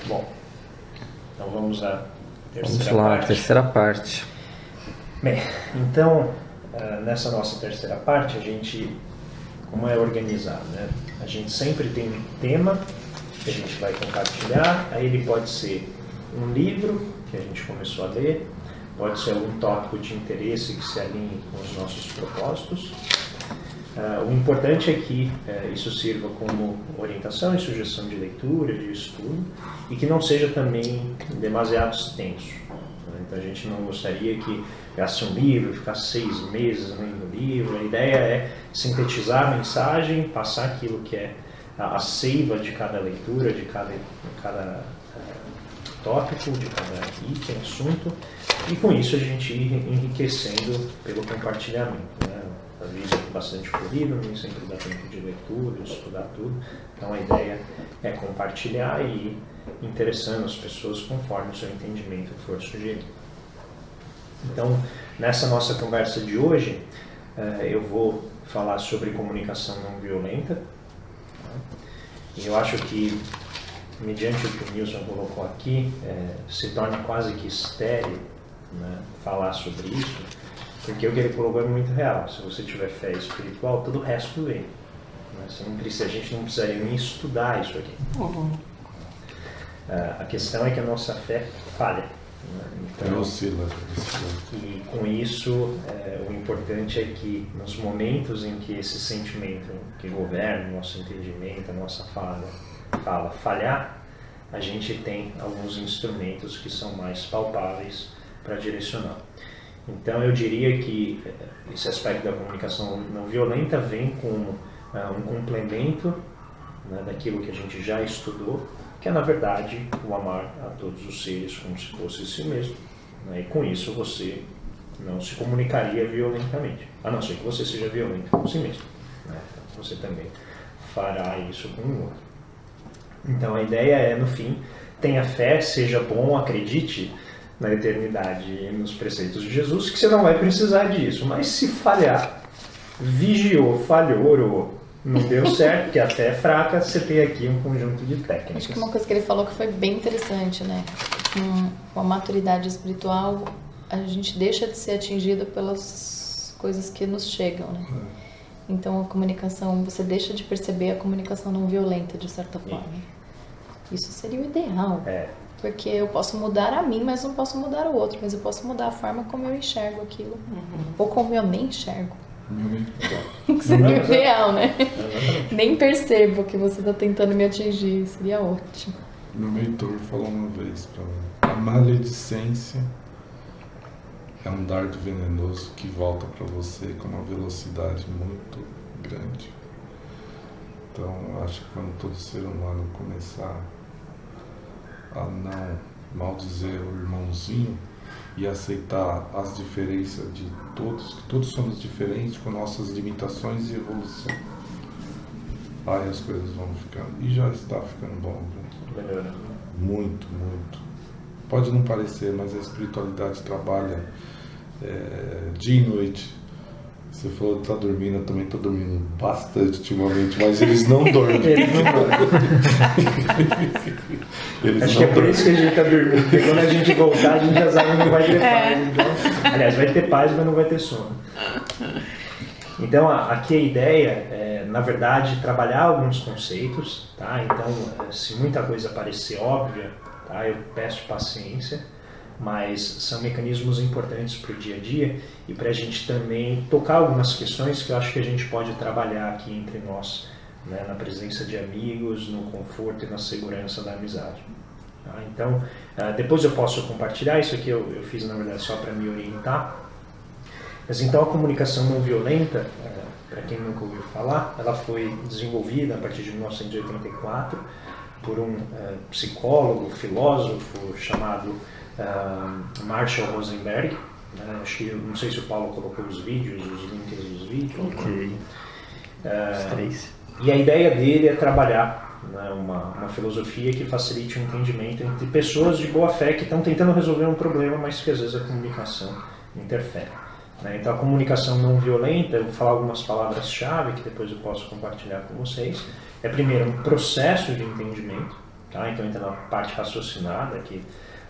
Bom, então vamos à terceira Vamos lá, parte. terceira parte. Bem, então, nessa nossa terceira parte, a gente, como é organizado, né? A gente sempre tem um tema que a gente vai compartilhar, aí ele pode ser um livro que a gente começou a ler, pode ser algum tópico de interesse que se alinhe com os nossos propósitos. O importante é que isso sirva como orientação e sugestão de leitura, de estudo, e que não seja também demasiado extenso. Então a gente não gostaria que pegasse um livro, ficasse 6 meses lendo o livro. A ideia é sintetizar a mensagem, passar aquilo que é a seiva de cada leitura, de cada tópico, de cada item, assunto, e com isso a gente ir enriquecendo pelo compartilhamento, né? A vida é bastante corrida, nem sempre dá tempo de leitura, de estudar tudo. Então a ideia é compartilhar e ir interessando as pessoas conforme o seu entendimento for sugerido. Então, nessa nossa conversa de hoje, eu vou falar sobre comunicação não violenta. E eu acho que, mediante o que o Nilson colocou aqui, se torna quase que estéril, né, falar sobre isso, porque o que ele colocou é muito real. Se você tiver fé espiritual, todo o resto vem. A gente não precisaria nem estudar isso aqui. Uhum. A questão é que a nossa fé falha. Então, e com isso, o importante é que nos momentos em que esse sentimento que governa o nosso entendimento, a nossa fala falhar, a gente tem alguns instrumentos que são mais palpáveis para direcionar. Então eu diria que esse aspecto da comunicação não violenta vem como um complemento, né, daquilo que a gente já estudou, que é na verdade o amar a todos os seres como se fosse si mesmo, né? E com isso você não se comunicaria violentamente, a não ser que você seja violento com si mesmo, né? Então, você também fará isso com o outro. Então a ideia é, no fim, tenha fé, seja bom, acredite na eternidade e nos preceitos de Jesus, que você não vai precisar disso, mas se falhar, vigiou, falhou, orou, não deu certo, porque a fé é fraca, você tem aqui um conjunto de técnicas. Acho que uma coisa que ele falou que foi bem interessante, né? Com a maturidade espiritual, a gente deixa de ser atingido pelas coisas que nos chegam, né? Então a comunicação, você deixa de perceber a comunicação não violenta, de certa forma. Isso seria o ideal. Porque eu posso mudar a mim, mas não posso mudar o outro. Mas eu posso mudar a forma como eu enxergo aquilo. Ou como eu nem enxergo. Que seria o ideal, né? Nem percebo que você está tentando me atingir. Seria ótimo. Meu mentor falou uma vez para mim: a maledicência é um dardo venenoso que volta para você com uma velocidade muito grande. Então, eu acho que quando todo ser humano começar a não maldizer o irmãozinho e aceitar as diferenças de todos, que todos somos diferentes com nossas limitações e evolução, aí as coisas vão ficando, e já está ficando bom, né? Muito, muito. Pode não parecer, mas a espiritualidade trabalha dia e noite. Você falou que tá dormindo, eu também tô dormindo bastante ultimamente, mas eles não dormem. Acho que é por isso que a gente tá dormindo, porque quando a gente voltar, a gente já sabe que não vai ter paz. Então, aliás, vai ter paz, mas não vai ter sono. Então, aqui a ideia é, na verdade, trabalhar alguns conceitos, tá? Então, se muita coisa parecer óbvia, tá? Eu peço paciência, mas são mecanismos importantes para o dia a dia e para a gente também tocar algumas questões que eu acho que a gente pode trabalhar aqui entre nós, né, na presença de amigos, no conforto e na segurança da amizade. Tá? Então, depois eu posso compartilhar, isso aqui eu fiz na verdade só para me orientar, mas então a comunicação não violenta, para quem nunca ouviu falar, ela foi desenvolvida a partir de 1984 por um psicólogo, filósofo chamado Marshall Rosenberg, né? Acho que, não sei se o Paulo colocou os vídeos, os links dos vídeos. Ok. Os 3. E a ideia dele é trabalhar, né, uma filosofia que facilite o entendimento entre pessoas de boa fé que estão tentando resolver um problema, mas que às vezes a comunicação interfere. Né? Então a comunicação não violenta, eu vou falar algumas palavras-chave que depois eu posso compartilhar com vocês. É primeiro um processo de entendimento. tá? Então entra na parte raciocinada aqui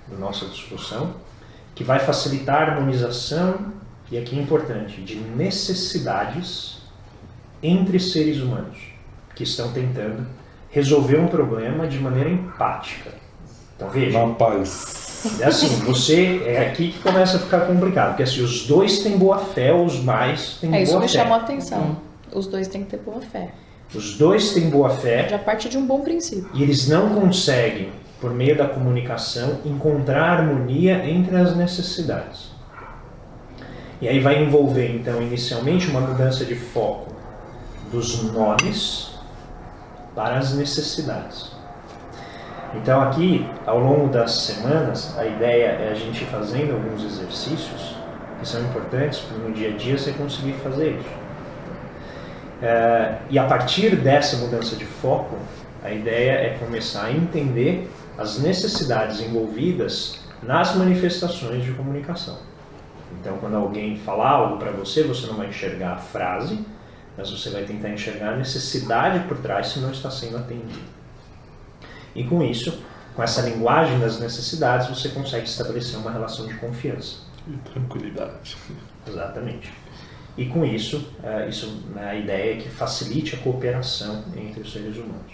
da nossa discussão, que vai facilitar a harmonização, e aqui é importante, de necessidades entre seres humanos que estão tentando resolver um problema de maneira empática. Então veja, Na paz. é assim, é aqui que começa a ficar complicado, porque assim, os dois têm boa fé, os mais têm boa fé. Isso me chamou a atenção. Os dois têm que ter boa fé. Os dois têm boa fé. Já parte de um bom princípio. E eles não conseguem, por meio da comunicação, encontrar harmonia entre as necessidades. E aí vai envolver, então, inicialmente uma mudança de foco dos nomes para as necessidades. Então aqui, ao longo das semanas, a ideia é a gente ir fazendo alguns exercícios que são importantes para no dia a dia você conseguir fazer isso. E a partir dessa mudança de foco, a ideia é começar a entender as necessidades envolvidas nas manifestações de comunicação. Então, quando alguém falar algo para você, você não vai enxergar a frase, mas você vai tentar enxergar a necessidade por trás se não está sendo atendido. E com isso, com essa linguagem das necessidades, você consegue estabelecer uma relação de confiança. E tranquilidade. Exatamente. E com isso, a ideia é que facilite a cooperação entre os seres humanos.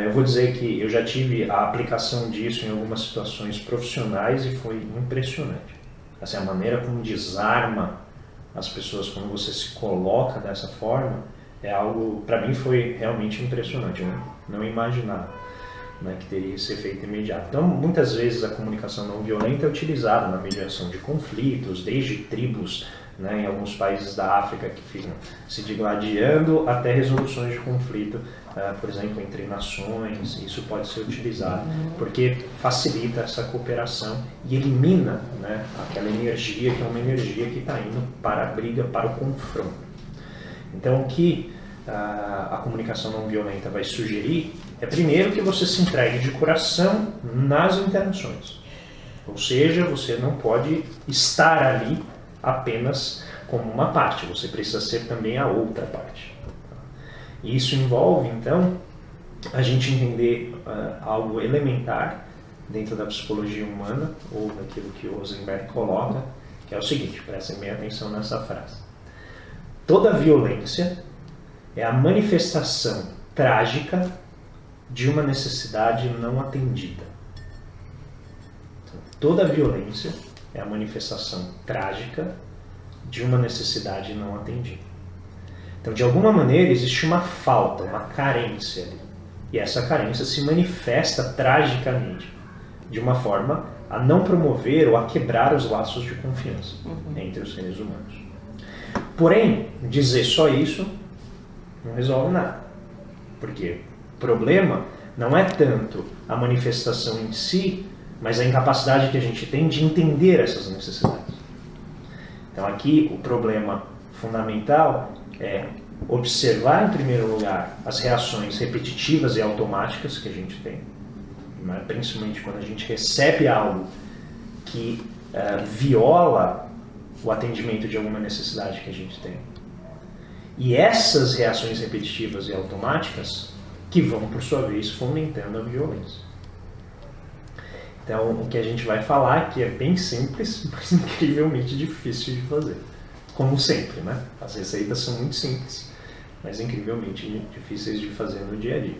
Eu vou dizer que eu já tive a aplicação disso em algumas situações profissionais e foi impressionante. Assim, a maneira como desarma as pessoas quando você se coloca dessa forma é algo, para mim, foi realmente impressionante. Eu não imaginava, né, que teria esse efeito imediato. Então, muitas vezes a comunicação não violenta é utilizada na mediação de conflitos, desde tribos, né, em alguns países da África que ficam se digladiando até resoluções de conflito, por exemplo, entre nações. Isso pode ser utilizado porque facilita essa cooperação e elimina, né, aquela energia que é uma energia que está indo para a briga, para o confronto. Então, o que a comunicação não violenta vai sugerir é, primeiro, que você se entregue de coração nas interações. Ou seja, você não pode estar ali apenas como uma parte, você precisa ser também a outra parte. E isso envolve, então, a gente entender algo elementar dentro da psicologia humana, ou daquilo que o Rosenberg coloca, que é o seguinte, prestem bem atenção nessa frase. Toda violência é a manifestação trágica de uma necessidade não atendida. Então, toda violência é a manifestação trágica de uma necessidade não atendida. Então, de alguma maneira, existe uma falta, uma carência ali. E essa carência se manifesta tragicamente, de uma forma a não promover ou a quebrar os laços de confiança entre os seres humanos. Porém, dizer só isso não resolve nada. Porque o problema não é tanto a manifestação em si, mas a incapacidade que a gente tem de entender essas necessidades. Então aqui o problema fundamental é observar, em primeiro lugar, as reações repetitivas e automáticas que a gente tem, né? Principalmente quando a gente recebe algo que viola o atendimento de alguma necessidade que a gente tem. E essas reações repetitivas e automáticas que vão, por sua vez, fomentando a violência. Então, o que a gente vai falar aqui é bem simples, mas incrivelmente difícil de fazer. Como sempre, né? As receitas são muito simples, mas incrivelmente difíceis de fazer no dia a dia.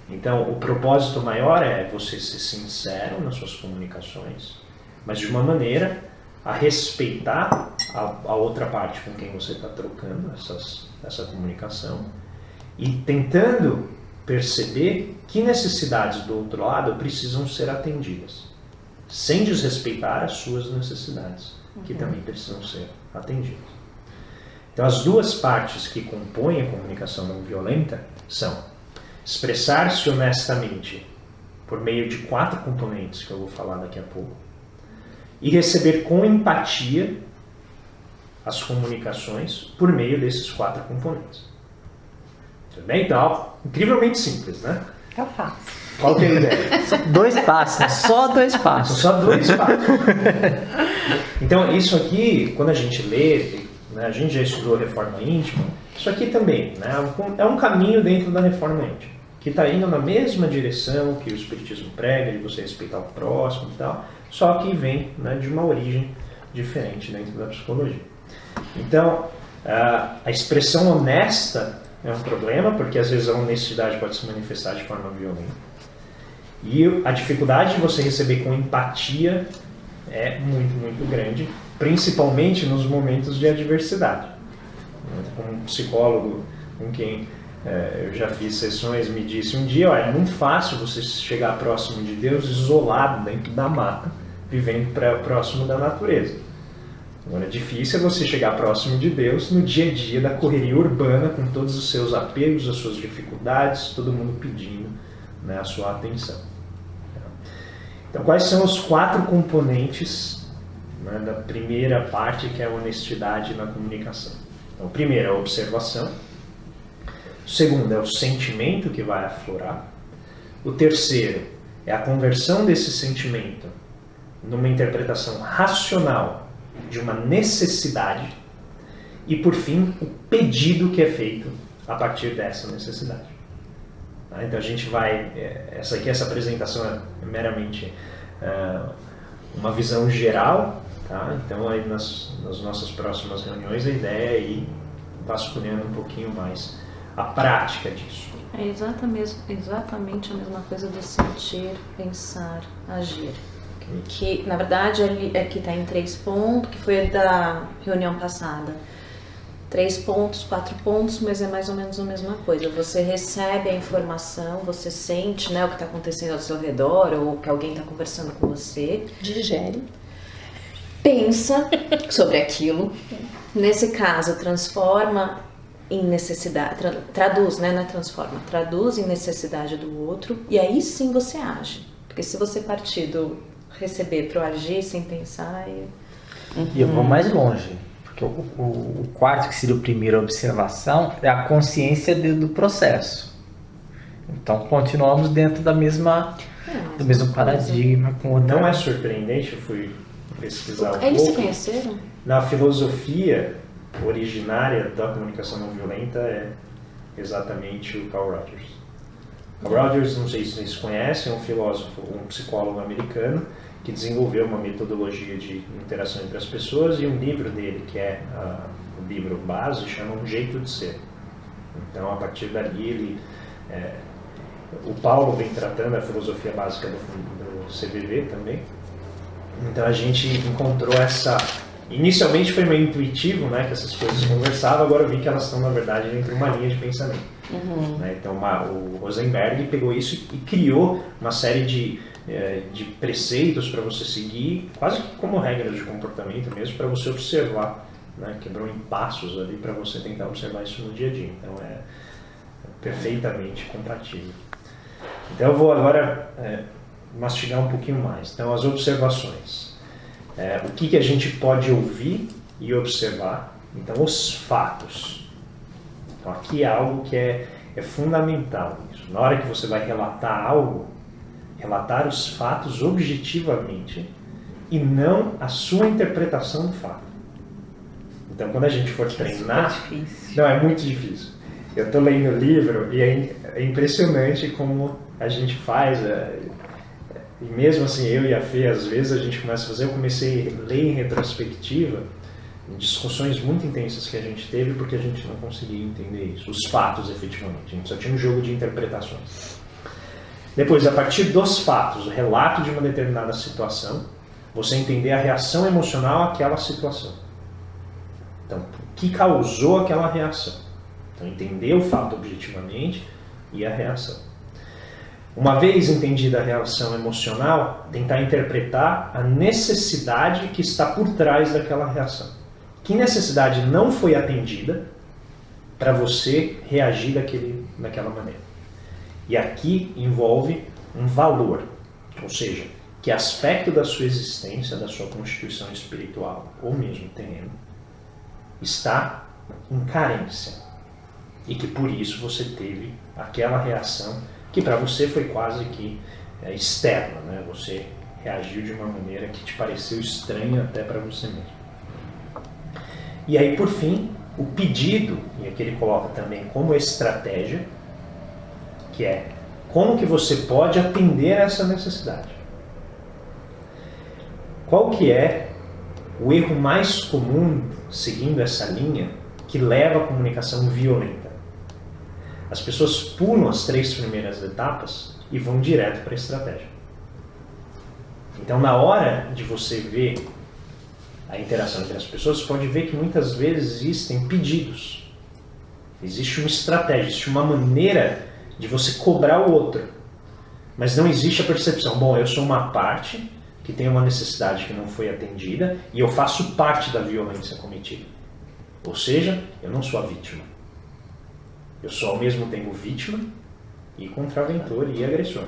Então, o propósito maior é você ser sincero nas suas comunicações, mas de uma maneira a respeitar a outra parte com quem você está trocando essa comunicação e tentando perceber que necessidades do outro lado precisam ser atendidas, sem desrespeitar as suas necessidades, que também precisam ser atendidas. Então, as duas partes que compõem a comunicação não violenta são expressar-se honestamente por meio de 4 componentes que eu vou falar daqui a pouco, e receber com empatia as comunicações por meio desses 4 componentes. Tudo bem? Então, incrivelmente simples, né? É fácil. Qual que é a ideia? Só 2 passos, só 2 passos. Só 2 passos. Então, isso aqui, quando a gente lê, né, a gente já estudou Reforma Íntima, isso aqui também, né, é um caminho dentro da Reforma Íntima, que está indo na mesma direção que o Espiritismo prega, de você respeitar o próximo e tal, só que vem, né, de uma origem diferente dentro da psicologia. Então, a expressão honesta é um problema, porque às vezes a honestidade pode se manifestar de forma violenta. E a dificuldade de você receber com empatia é muito, muito grande, principalmente nos momentos de adversidade. Um psicólogo com quem eu já fiz sessões me disse um dia, é muito fácil você chegar próximo de Deus isolado dentro da mata, vivendo próximo da natureza. Agora, difícil é você chegar próximo de Deus no dia a dia da correria urbana, com todos os seus apegos, as suas dificuldades, todo mundo pedindo, né, a sua atenção. Então, quais são os 4 componentes, né, da primeira parte, que é a honestidade na comunicação? Então, o primeiro é a observação. O segundo é o sentimento que vai aflorar. O terceiro é a conversão desse sentimento numa interpretação racional de uma necessidade. E, por fim, o pedido que é feito a partir dessa necessidade. Então a gente vai... Essa apresentação é meramente uma visão geral. Tá? Então aí nas nossas próximas reuniões a ideia é ir vasculhando um pouquinho mais a prática disso. É exatamente a mesma coisa do sentir, pensar, agir. Que, na verdade, aqui está em 3 pontos, que foi da reunião passada. 3 pontos, 4 pontos, mas é mais ou menos a mesma coisa. Você recebe a informação, você sente, né, o que está acontecendo ao seu redor, ou que alguém está conversando com você. Digere. Pensa sobre aquilo. Nesse caso, transforma em necessidade, traduz, né, não é transforma, traduz em necessidade do outro, e aí sim você age. Porque se você partir do receber para o agir sem pensar... E eu vou mais longe, porque o quarto, que seria o primeiro, a observação, é a consciência do processo. Então continuamos dentro do mesmo paradigma. Com outra... Não é surpreendente, eu fui pesquisar um pouco. Eles se conheceram? Na filosofia originária da comunicação não violenta é exatamente o Carl Rogers. Carl Rogers, não sei se vocês conhecem, é um filósofo, um psicólogo americano que desenvolveu uma metodologia de interação entre as pessoas, e um livro dele, que é o livro base, chama Um Jeito de Ser. Então, a partir dali, o Paulo vem tratando a filosofia básica do CVV também. Então, a gente encontrou essa... Inicialmente foi meio intuitivo, né, que essas coisas conversavam, agora eu vi que elas estão, na verdade, dentro de uma linha de pensamento. Né? Então, o Rosenberg pegou isso e criou uma série de preceitos para você seguir, quase como regras de comportamento mesmo, para você observar, né? Quebrou em passos ali para você tentar observar isso no dia a dia. Então, é perfeitamente compatível. Então, eu vou agora mastigar um pouquinho mais. Então, as observações. O que a gente pode ouvir e observar. Então, os fatos. Então, aqui é algo que é fundamental. Isso. Na hora que você vai relatar algo, relatar os fatos objetivamente e não a sua interpretação do fato. Então, quando a gente for treinar... É difícil. Não, é muito difícil. Eu estou lendo o livro e é impressionante como a gente faz... E mesmo assim, eu e a Fê, às vezes a gente começa a fazer, eu comecei a ler em retrospectiva discussões muito intensas que a gente teve porque a gente não conseguia entender isso, os fatos efetivamente, a gente só tinha um jogo de interpretações. Depois, a partir dos fatos, o relato de uma determinada situação, você entender a reação emocional àquela situação. Então, o que causou aquela reação? Então, entender o fato objetivamente e a reação. Uma vez entendida a reação emocional, tentar interpretar a necessidade que está por trás daquela reação. Que necessidade não foi atendida para você reagir daquela maneira? E aqui envolve um valor, ou seja, que aspecto da sua existência, da sua constituição espiritual, ou mesmo terreno, está em carência. E que por isso você teve aquela reação que para você foi quase que externa, né? Você reagiu de uma maneira que te pareceu estranha até para você mesmo. E aí, por fim, o pedido, e aqui ele coloca também como estratégia, que é como que você pode atender essa necessidade. Qual que é o erro mais comum, seguindo essa linha, que leva à comunicação violenta? As pessoas pulam as 3 primeiras etapas e vão direto para a estratégia. Então, na hora de você ver a interação entre as pessoas, você pode ver que muitas vezes existem pedidos. Existe uma estratégia, existe uma maneira de você cobrar o outro. Mas não existe a percepção, bom, eu sou uma parte que tem uma necessidade que não foi atendida e eu faço parte da violência cometida. Ou seja, eu não sou a vítima. Eu sou ao mesmo tempo vítima e contraventor e agressor.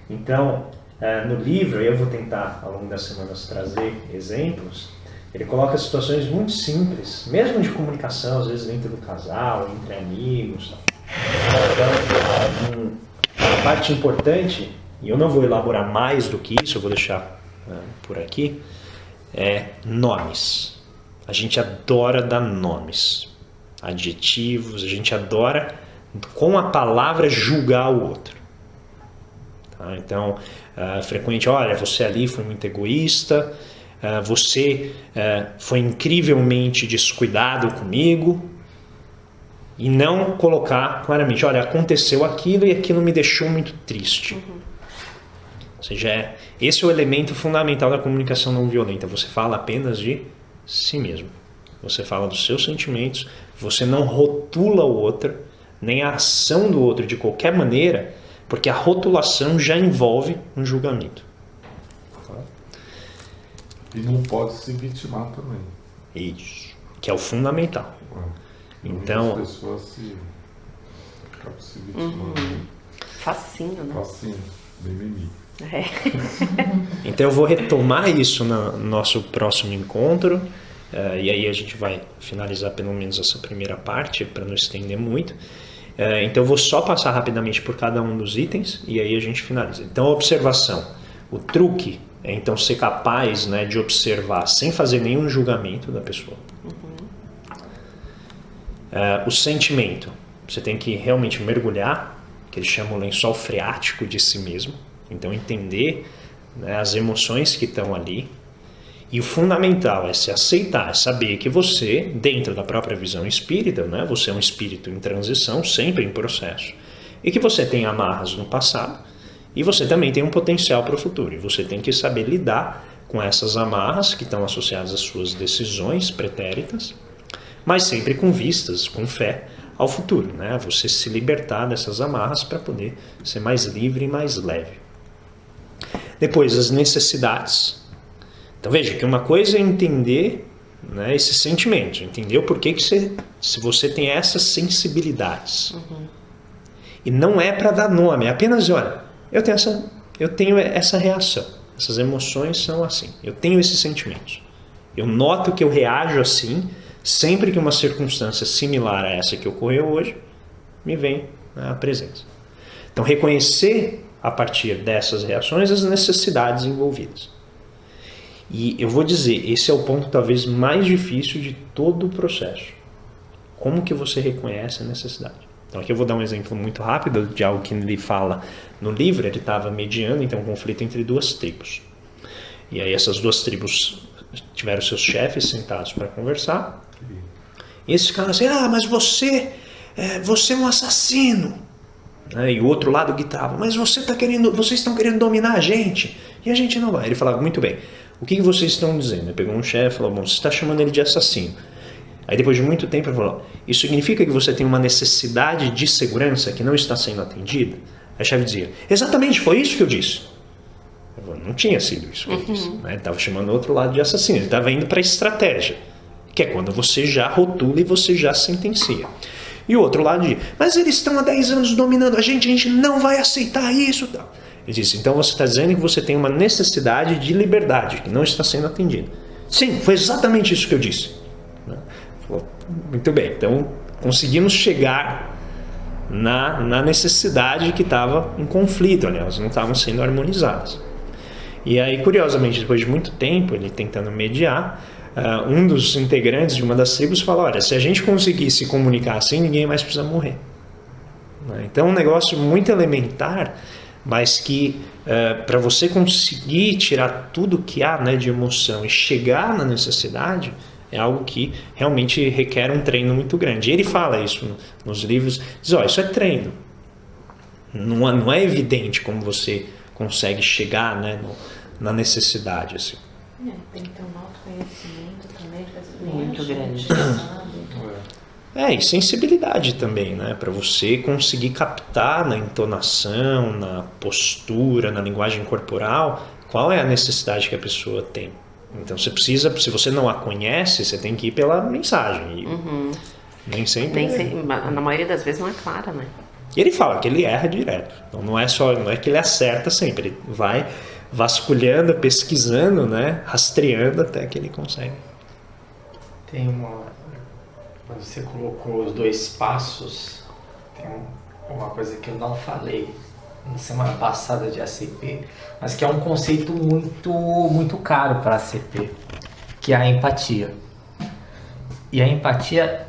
Então, no livro, eu vou tentar ao longo das semanas trazer exemplos, ele coloca situações muito simples, mesmo de comunicação, às vezes dentro do casal, entre amigos. Então, uma parte importante, e eu não vou elaborar mais do que isso, eu vou deixar por aqui, é nomes. A gente adora dar nomes, adjetivos, a gente adora, com a palavra, julgar o outro. Tá? Então, frequente, olha, você ali foi muito egoísta, você foi incrivelmente descuidado comigo, e não colocar claramente, olha, aconteceu aquilo e aquilo me deixou muito triste. Ou seja, esse é o elemento fundamental da comunicação não violenta. Você fala apenas de si mesmo. Você fala dos seus sentimentos, você não rotula o outro, nem a ação do outro de qualquer maneira, porque a rotulação já envolve um julgamento. E não pode se vitimar também. Isso, que é o fundamental. Então, as pessoas acabam se vitimando. Facinho, né? Facinho, mimimi. É. Então eu vou retomar isso no nosso próximo encontro, e aí a gente vai finalizar pelo menos essa primeira parte, para não estender muito. Então eu vou só passar rapidamente por cada um dos itens, e aí a gente finaliza. Então a observação, o truque é então ser capaz, né, de observar sem fazer nenhum julgamento da pessoa. O sentimento, você tem que realmente mergulhar, que eles chamam o lençol freático de si mesmo. Então entender, né, as emoções que estão ali. E o fundamental é se aceitar, é saber que você, dentro da própria visão espírita, né, você é um espírito em transição, sempre em processo. E que você tem amarras no passado e você também tem um potencial para o futuro. E você tem que saber lidar com essas amarras que estão associadas às suas decisões pretéritas, mas sempre com vistas, com fé ao futuro, né? Você se libertar dessas amarras para poder ser mais livre e mais leve. Depois, as necessidades. Então veja que uma coisa é entender, né, esses sentimentos, entender o porquê que se você tem essas sensibilidades. E não é para dar nome, é apenas, olha, eu tenho essa reação, essas emoções são assim, eu tenho esses sentimentos. Eu noto que eu reajo assim sempre que uma circunstância similar a essa que ocorreu hoje me vem à presença. Então, reconhecer a partir dessas reações as necessidades envolvidas. E eu vou dizer, esse é o ponto talvez mais difícil de todo o processo. Como que você reconhece a necessidade? Então, aqui eu vou dar um exemplo muito rápido de algo que ele fala no livro. Ele estava mediando então, um conflito entre 2 tribos. E aí essas 2 tribos tiveram seus chefes sentados para conversar. E esses caras assim, mas você é um assassino. E o outro lado gritava, mas vocês estão querendo dominar a gente. E a gente não vai. Ele falava, muito bem, o que vocês estão dizendo? Ele pegou um chefe e falou, bom, você está chamando ele de assassino. Aí depois de muito tempo ele falou, isso significa que você tem uma necessidade de segurança que não está sendo atendida? Aí o chefe dizia, exatamente, foi isso que eu disse. Eu falei, não tinha sido isso que eu disse. Ele estava chamando o outro lado de assassino, ele estava indo para a estratégia, que é quando você já rotula e você já sentencia. E o outro lado diz, mas eles estão há 10 anos dominando a gente não vai aceitar isso. Ele disse, então você está dizendo que você tem uma necessidade de liberdade que não está sendo atendida. Sim, foi exatamente isso que eu disse. Falou, muito bem, então conseguimos chegar na necessidade que estava em conflito, elas não estavam sendo harmonizadas. E aí, curiosamente, depois de muito tempo, ele tentando mediar, um dos integrantes de uma das tribos fala, olha, se a gente conseguir se comunicar assim, ninguém mais precisa morrer. né? Então, um negócio muito elementar, mas que para você conseguir tirar tudo que há, né, de emoção e chegar na necessidade, é algo que realmente requer um treino muito grande. E ele fala isso nos livros, diz, isso é treino. Não é evidente como você consegue chegar, né, na necessidade. Assim. Tem que ter um autoconhecimento também. Muito grande. E sensibilidade também, né? Para você conseguir captar na entonação, na postura, na linguagem corporal, qual é a necessidade que a pessoa tem. Então você precisa, se você não a conhece, você tem que ir pela mensagem. E nem sempre. Na maioria das vezes não é clara, né? E ele fala que ele erra direto. Então não é que ele acerta sempre, ele vai vasculhando, pesquisando, né? Rastreando até que ele consegue. Tem quando você colocou os 2 passos, tem uma coisa que eu não falei na semana passada de ACP, mas que é um conceito muito caro para a ACP, que é a empatia. E a empatia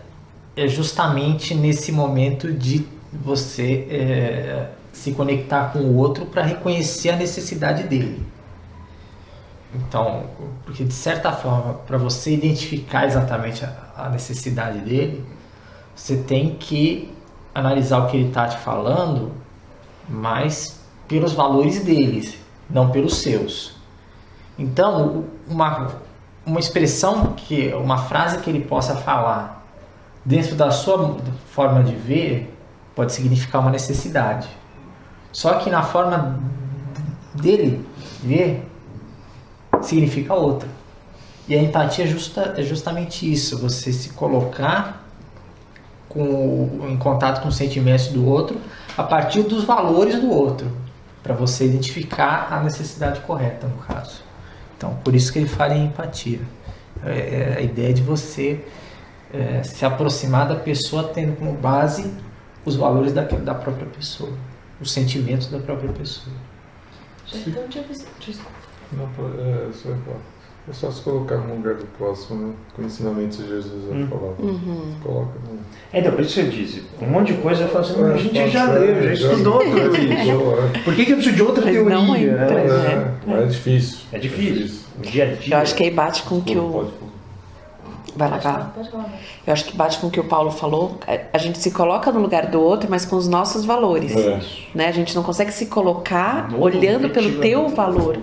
é justamente nesse momento de você se conectar com o outro para reconhecer a necessidade dele. Então, porque de certa forma, para você identificar exatamente a necessidade dele, você tem que analisar o que ele está te falando, mas pelos valores deles, não pelos seus. Então, uma expressão, uma frase que ele possa falar dentro da sua forma de ver, pode significar uma necessidade. Só que na forma dele ver, significa outra. E a empatia é justamente isso, você se colocar em contato com os sentimentos do outro a partir dos valores do outro, para você identificar a necessidade correta, no caso. Então, por isso que ele fala em empatia. É a ideia de você se aproximar da pessoa tendo como base os valores da própria pessoa, os sentimentos da própria pessoa. Desculpa. Não, é só se colocar no lugar do próximo, né? Com o ensinamento que Jesus já falava. Coloca no... Então, por isso que eu disse, um monte de coisa eu falo assim, a gente já leu, já estudou tudo isso. Por que eu preciso de outra Mas teoria? não entra, É difícil. É difícil. No dia a dia. Eu acho que aí bate com o que Pode. Vai lá, vai lá. Pode falar. Eu acho que bate com o que o Paulo falou. A gente se coloca no lugar do outro, mas com os nossos valores. Né? A gente não consegue se colocar olhando pelo teu valor.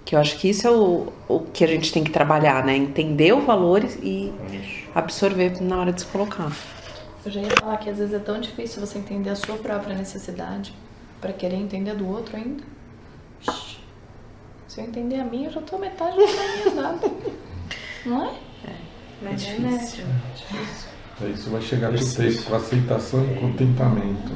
Que eu acho que isso é o que a gente tem que trabalhar, né? Entender os valores e absorver na hora de se colocar. Eu já ia falar que às vezes é tão difícil você entender a sua própria necessidade para querer entender a do outro ainda. Se eu entender a minha, eu já tô metade do caminho andado. Não é? Mas é difícil. Isso vai chegar com aceitação e contentamento.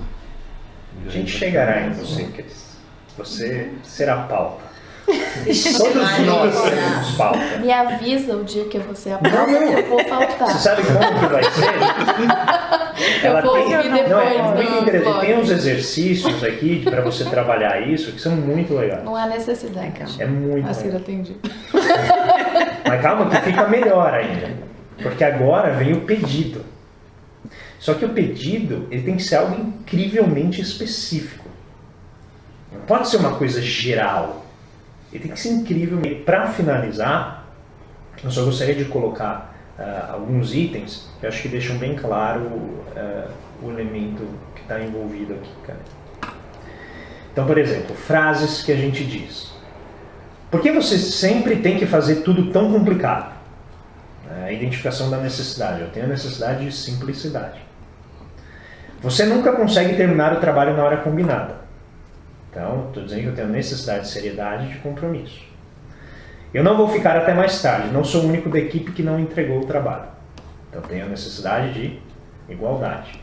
A gente chegará em você, Cris. Você será pauta. Todos nós seremos pauta. Me avisa o dia que você a pauta que eu vou pautar. Você sabe como que vai ser? Eu vou ouvir depois. Não, é muito interessante. blog. Tem uns exercícios aqui para você trabalhar isso que são muito legais. Não há necessidade. É muito Assim, legal. entendi. Mas calma que fica melhor ainda. Porque agora vem o pedido. Só que o pedido ele tem que ser algo incrivelmente específico. Não pode ser uma coisa geral. Ele tem que ser incrível. E para finalizar, eu só gostaria de colocar alguns itens que eu acho que deixam bem claro o elemento que está envolvido aqui, cara. Então, por exemplo, frases que a gente diz. Por que você sempre tem que fazer tudo tão complicado? A identificação da necessidade. Eu tenho a necessidade de simplicidade. Você nunca consegue terminar o trabalho na hora combinada. Então, estou dizendo que eu tenho necessidade de seriedade e de compromisso. Eu não vou ficar até mais tarde. Não sou o único da equipe que não entregou o trabalho. Então, tenho a necessidade de igualdade.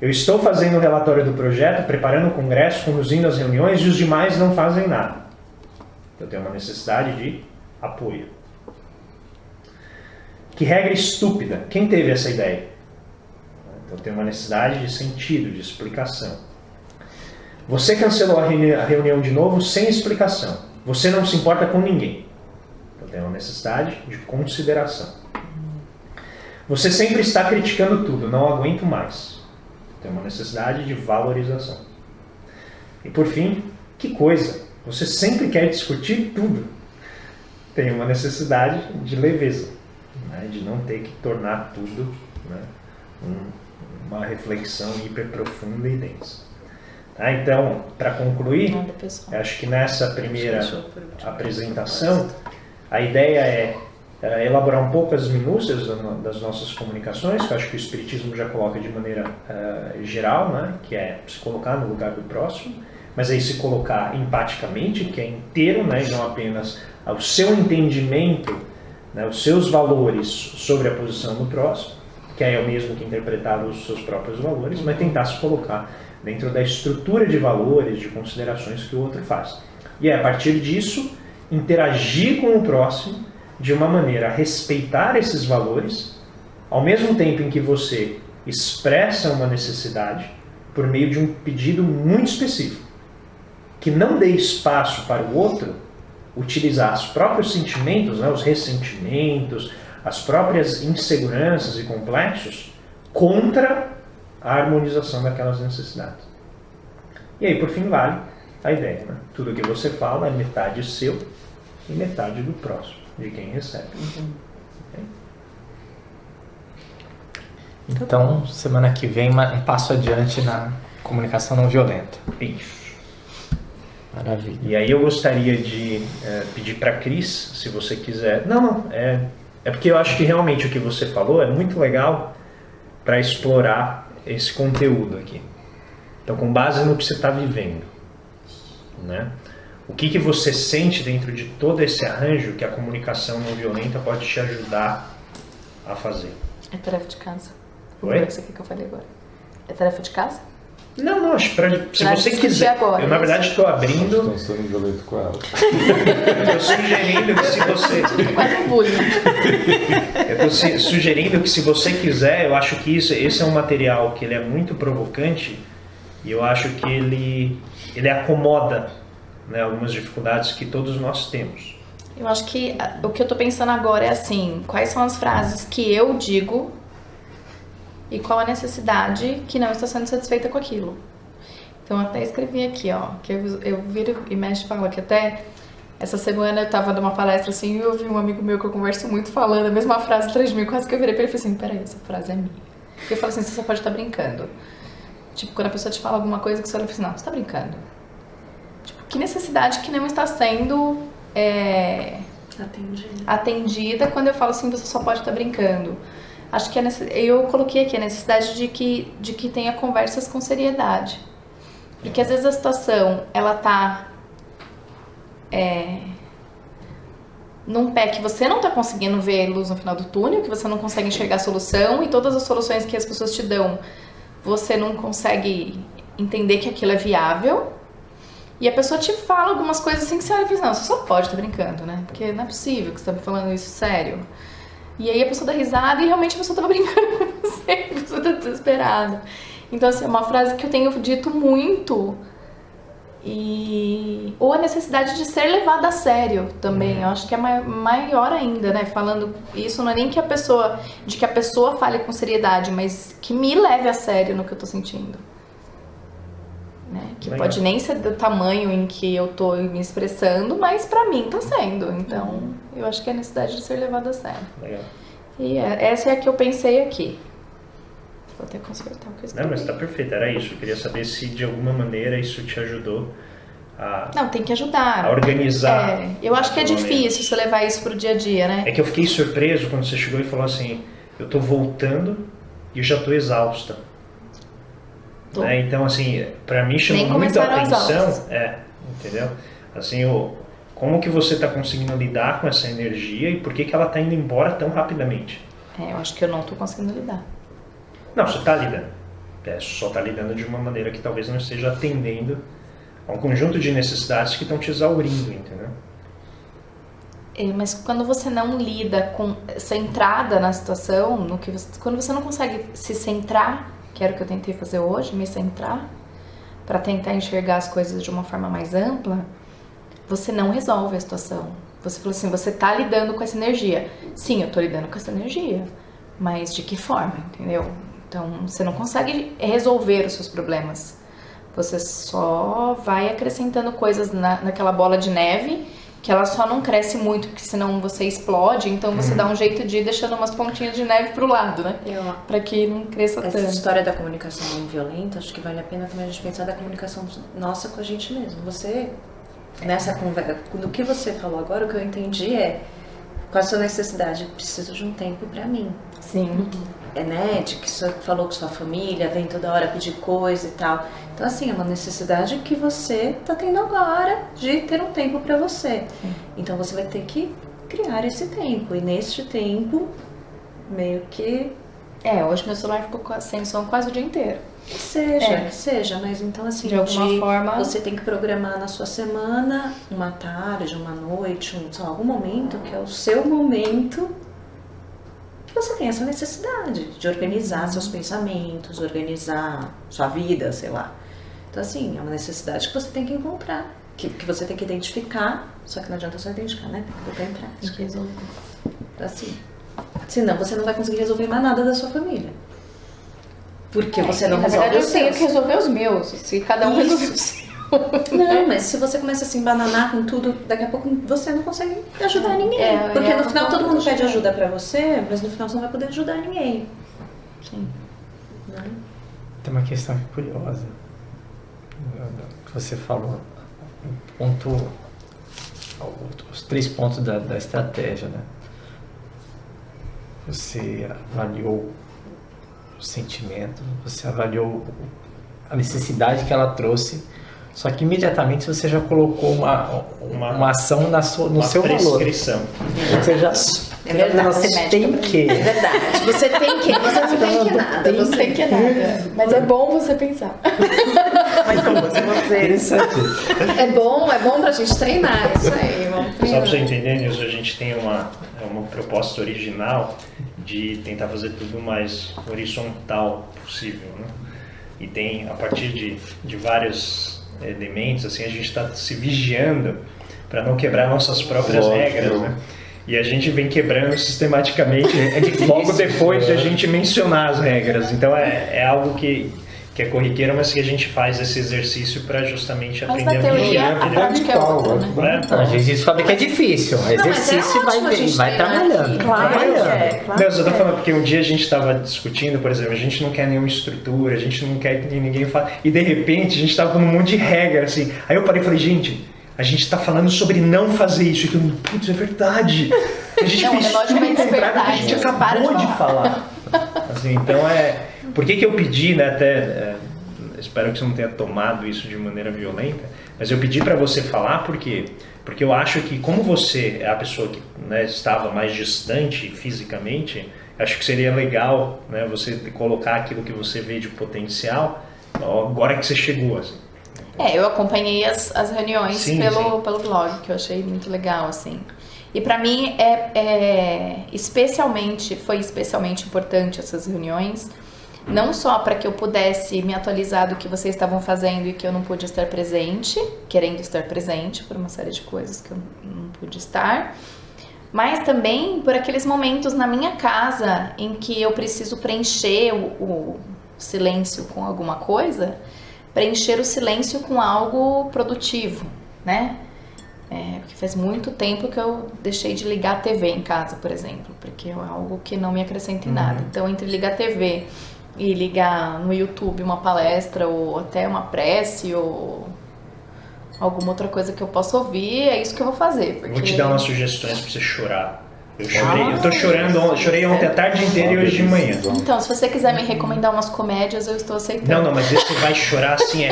Eu estou fazendo o relatório do projeto, preparando o congresso, conduzindo as reuniões e os demais não fazem nada. Então, eu tenho uma necessidade de apoio. Que regra estúpida. Quem teve essa ideia? Então, eu tenho uma necessidade de sentido, de explicação. Você cancelou a reunião de novo sem explicação. Você não se importa com ninguém. Então tem uma necessidade de consideração. Você sempre está criticando tudo. Não aguento mais. Tem uma necessidade de valorização. E por fim, que coisa! Você sempre quer discutir tudo. Tem uma necessidade de leveza, né? De não ter que tornar tudo, né, uma reflexão hiper profunda e densa. Tá? Então, para concluir, eu acho que nessa primeira apresentação, a ideia é elaborar um pouco as minúcias das nossas comunicações, que eu acho que o Espiritismo já coloca de maneira geral, né? Que é se colocar no lugar do próximo, mas aí se colocar empaticamente, que é inteiro, né? E não apenas o seu entendimento, né? Os seus valores sobre a posição do próximo, que é o mesmo que interpretar os seus próprios valores, mas tentar se colocar dentro da estrutura de valores, de considerações que o outro faz. E a partir disso, interagir com o próximo de uma maneira a respeitar esses valores, ao mesmo tempo em que você expressa uma necessidade por meio de um pedido muito específico, que não dê espaço para o outro utilizar os próprios sentimentos, né, os ressentimentos, as próprias inseguranças e complexos contra a harmonização daquelas necessidades. E aí, por fim, vale a ideia, né? Tudo que você fala é metade seu e metade do próximo, de quem recebe. Okay? Então, semana que vem, um passo adiante na comunicação não violenta. Isso. Maravilha. E aí eu gostaria de pedir para a Cris, se você quiser... É porque eu acho que realmente o que você falou é muito legal para explorar esse conteúdo aqui. Então, com base no que você está vivendo, né? O que você sente dentro de todo esse arranjo que a comunicação não violenta pode te ajudar a fazer? É tarefa de casa. Oi? Isso aqui que eu falei agora. É tarefa de casa? Não, acho que se você quiser. Agora, eu, na verdade, estou abrindo. Estão sendo violento com ela. Eu sugerindo que se você. Quase um bullying. Eu estou sugerindo que se você quiser, eu acho que esse é um material que ele é muito provocante e eu acho que ele acomoda, né, algumas dificuldades que todos nós temos. Eu acho que o que eu tô pensando agora é assim, quais são as frases que eu digo e qual a necessidade que não está sendo satisfeita com aquilo. Então eu até escrevi aqui, ó, que eu viro e mexo e falo que até essa semana eu tava numa palestra assim e eu ouvi um amigo meu que eu converso muito falando a mesma frase atrás de mim, quase que eu virei pra ele e falei assim, peraí, essa frase é minha. E eu falo assim, você pode estar brincando. Tipo, quando a pessoa te fala alguma coisa que você olha e fala assim, não, você tá brincando. Tipo, que necessidade que não está sendo atendida quando eu falo assim, você só pode estar brincando. Acho que eu coloquei aqui a necessidade de que tenha conversas com seriedade. Porque às vezes a situação, ela tá num pé que você não tá conseguindo ver luz no final do túnel, que você não consegue enxergar a solução, e todas as soluções que as pessoas te dão, você não consegue entender que aquilo é viável. E a pessoa te fala algumas coisas assim que você olha e fala, não, você só pode estar brincando, né? Porque não é possível que você tá me falando isso sério. E aí a pessoa dá risada e realmente a pessoa tava brincando com você, a pessoa tá desesperada. Então, assim, é uma frase que eu tenho dito muito. Ou a necessidade de ser levada a sério também. Eu acho que é maior ainda, né? Falando isso, não é nem que a pessoa fale com seriedade, mas que me leve a sério no que eu tô sentindo. Né? Que legal. Pode nem ser do tamanho em que eu tô me expressando, mas pra mim tá sendo. Então, eu acho que é a necessidade de ser levado a sério. Legal. E essa é a que eu pensei aqui. Vou até consertar o que eu escrevi. Não, mas tá perfeito, era isso. Eu queria saber se de alguma maneira isso te ajudou a... Não, tem que ajudar. A organizar. Eu acho que é difícil você levar isso pro dia a dia, né? É que eu fiquei surpreso quando você chegou e falou assim, eu tô voltando e eu já tô exausta. Né? Então, assim, pra mim chamou muito a atenção. Entendeu? Assim, como que você tá conseguindo lidar com essa energia e por que ela tá indo embora tão rapidamente? Eu acho que eu não tô conseguindo lidar. Não, você tá lidando. Só tá lidando de uma maneira que talvez não esteja atendendo a um conjunto de necessidades que estão te exaurindo, entendeu? Mas quando você não lida com centrada na situação, quando você não consegue se centrar, que era o que eu tentei fazer hoje, me centrar, para tentar enxergar as coisas de uma forma mais ampla, você não resolve a situação. Você falou assim, você tá lidando com essa energia. Sim, eu tô lidando com essa energia, mas de que forma, entendeu? Então, você não consegue resolver os seus problemas. Você só vai acrescentando coisas naquela bola de neve, que ela só não cresce muito, porque senão você explode. Então, você dá um jeito de ir deixando umas pontinhas de neve pro lado, né? Pra que não cresça Essa tanto. história da comunicação não violenta, acho que vale a pena também a gente pensar da comunicação nossa com a gente mesmo. Você, nessa conversa, do que você falou agora, o que eu entendi é qual a sua necessidade? Preciso de um tempo pra mim. Sim. Né, de que você falou com sua família, vem toda hora pedir coisa e tal. Então, assim, é uma necessidade que você tá tendo agora de ter um tempo pra você. Sim. Então, você vai ter que criar esse tempo. E neste tempo, meio que... Hoje meu celular ficou sem som quase o dia inteiro. Que seja, mas então, assim, De alguma forma... você tem que programar na sua semana uma tarde, uma noite, algum momento que é o seu momento que você tem essa necessidade de organizar seus pensamentos, organizar sua vida, sei lá. Então, assim, é uma necessidade que você tem que encontrar, que você tem que identificar, só que não adianta só identificar, né? Tem que botar em prática. Tem que resolver. Então, assim, senão você não vai conseguir resolver mais nada da sua família. Porque você não resolve Na verdade, os eu tenho seus. que resolver os meus, se cada um resolver os seus. Não, mas se você começa a se embananar com tudo, daqui a pouco você não consegue ajudar ninguém. Porque no final todo mundo pede ajuda pra você, mas no final você não vai poder ajudar ninguém. Sim. Né? Tem uma questão aqui curiosa que você falou. Os 3 pontos da estratégia, né? Você avaliou o sentimento, você avaliou a necessidade que ela trouxe, só que imediatamente você já colocou uma ação no seu valor. Prescrição. Você já... É verdade, você tem que... É verdade. Você tem que, você não tem que nada. Você tem que nada. Mas é bom você pensar. Mas como você... Interessante. É bom pra gente treinar isso aí. Vamos Só para treinar. você entender, Nilson, a gente tem uma proposta original de tentar fazer tudo mais horizontal possível, né? E tem, a partir de vários elementos, assim, a gente está se vigiando para não quebrar nossas próprias regras, né? E a gente vem quebrando sistematicamente logo depois de a gente mencionar as regras. Então é algo que é corriqueiro, mas que a gente faz esse exercício para justamente Mas aprender na a teoria, vigiar. a prática é outra, né? A gente sabe que é difícil. O exercício ótimo a gente vai treinar trabalhando. aqui. Claro que é, claro Não, eu só tô que é. falando porque um dia a gente estava discutindo, por exemplo, a gente não quer nenhuma estrutura, a gente não quer que ninguém fale, e de repente a gente estava com um monte de regra, assim. Aí eu parei e falei, gente, a gente está falando sobre não fazer isso. E todo mundo, putz, é verdade. A gente Não, fez o negócio tudo vai o contrário do que a despertar, gente isso, acabou para de de falar. Assim, então por que eu pedi, né, espero que você não tenha tomado isso de maneira violenta, mas eu pedi para você falar porque eu acho que como você é a pessoa que, né, estava mais distante fisicamente, acho que seria legal, né, você colocar aquilo que você vê de potencial agora que você chegou, assim. Eu acompanhei as reuniões Sim, pelo blog, que eu achei muito legal, assim. E pra mim foi especialmente importante essas reuniões, não só para que eu pudesse me atualizar do que vocês estavam fazendo e que eu não pude estar presente, querendo estar presente por uma série de coisas que eu não pude estar, mas também por aqueles momentos na minha casa em que eu preciso preencher o silêncio com alguma coisa, preencher o silêncio com algo produtivo, né? Porque faz muito tempo que eu deixei de ligar a TV em casa, por exemplo, porque é algo que não me acrescenta em nada. Então, entre ligar a TV e ligar no YouTube uma palestra ou até uma prece ou alguma outra coisa que eu possa ouvir, é isso que eu vou fazer. Porque... Eu vou te dar umas sugestões para você chorar. Eu tô chorando, chorei ontem a tarde inteira e hoje de manhã. Então, se você quiser me recomendar umas comédias, eu estou aceitando. Não, mas esse vai chorar assim,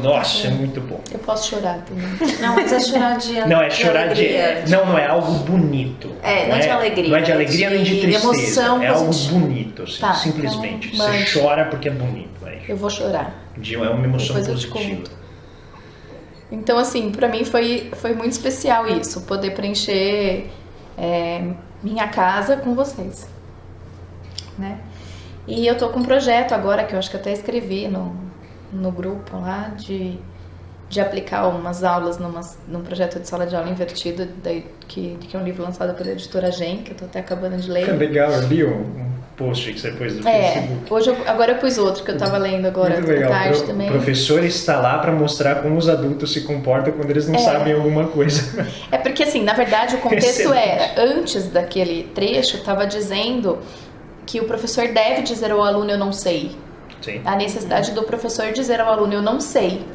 nossa, é muito bom. Eu posso chorar também. Não, mas é chorar de Não, é chorar de... alegria. Não é algo bonito. Não é de alegria. Não é de alegria nem de tristeza. Emoção é algo positiva. bonito, assim, Tá, simplesmente. então, Você chora porque é bonito. Eu vou chorar. É uma emoção Depois eu te positiva. conto. Então, assim, pra mim foi muito especial isso, poder preencher minha casa com vocês, né? E eu tô com um projeto agora, que eu acho que eu até escrevi no grupo lá, de aplicar umas aulas num projeto de sala de aula invertido, que é um livro lançado pela editora Gen, que eu tô até acabando de ler. É legal, eu li post que você pôs no Facebook. Agora eu pus outro que eu estava lendo agora Muito legal. à tarde também. O professor está lá para mostrar como os adultos se comportam quando eles não sabem alguma coisa. É porque, assim, na verdade, o contexto Excelente. era, antes daquele trecho, estava dizendo que o professor deve dizer ao aluno, eu não sei. Sim. A necessidade do professor dizer ao aluno, eu não sei.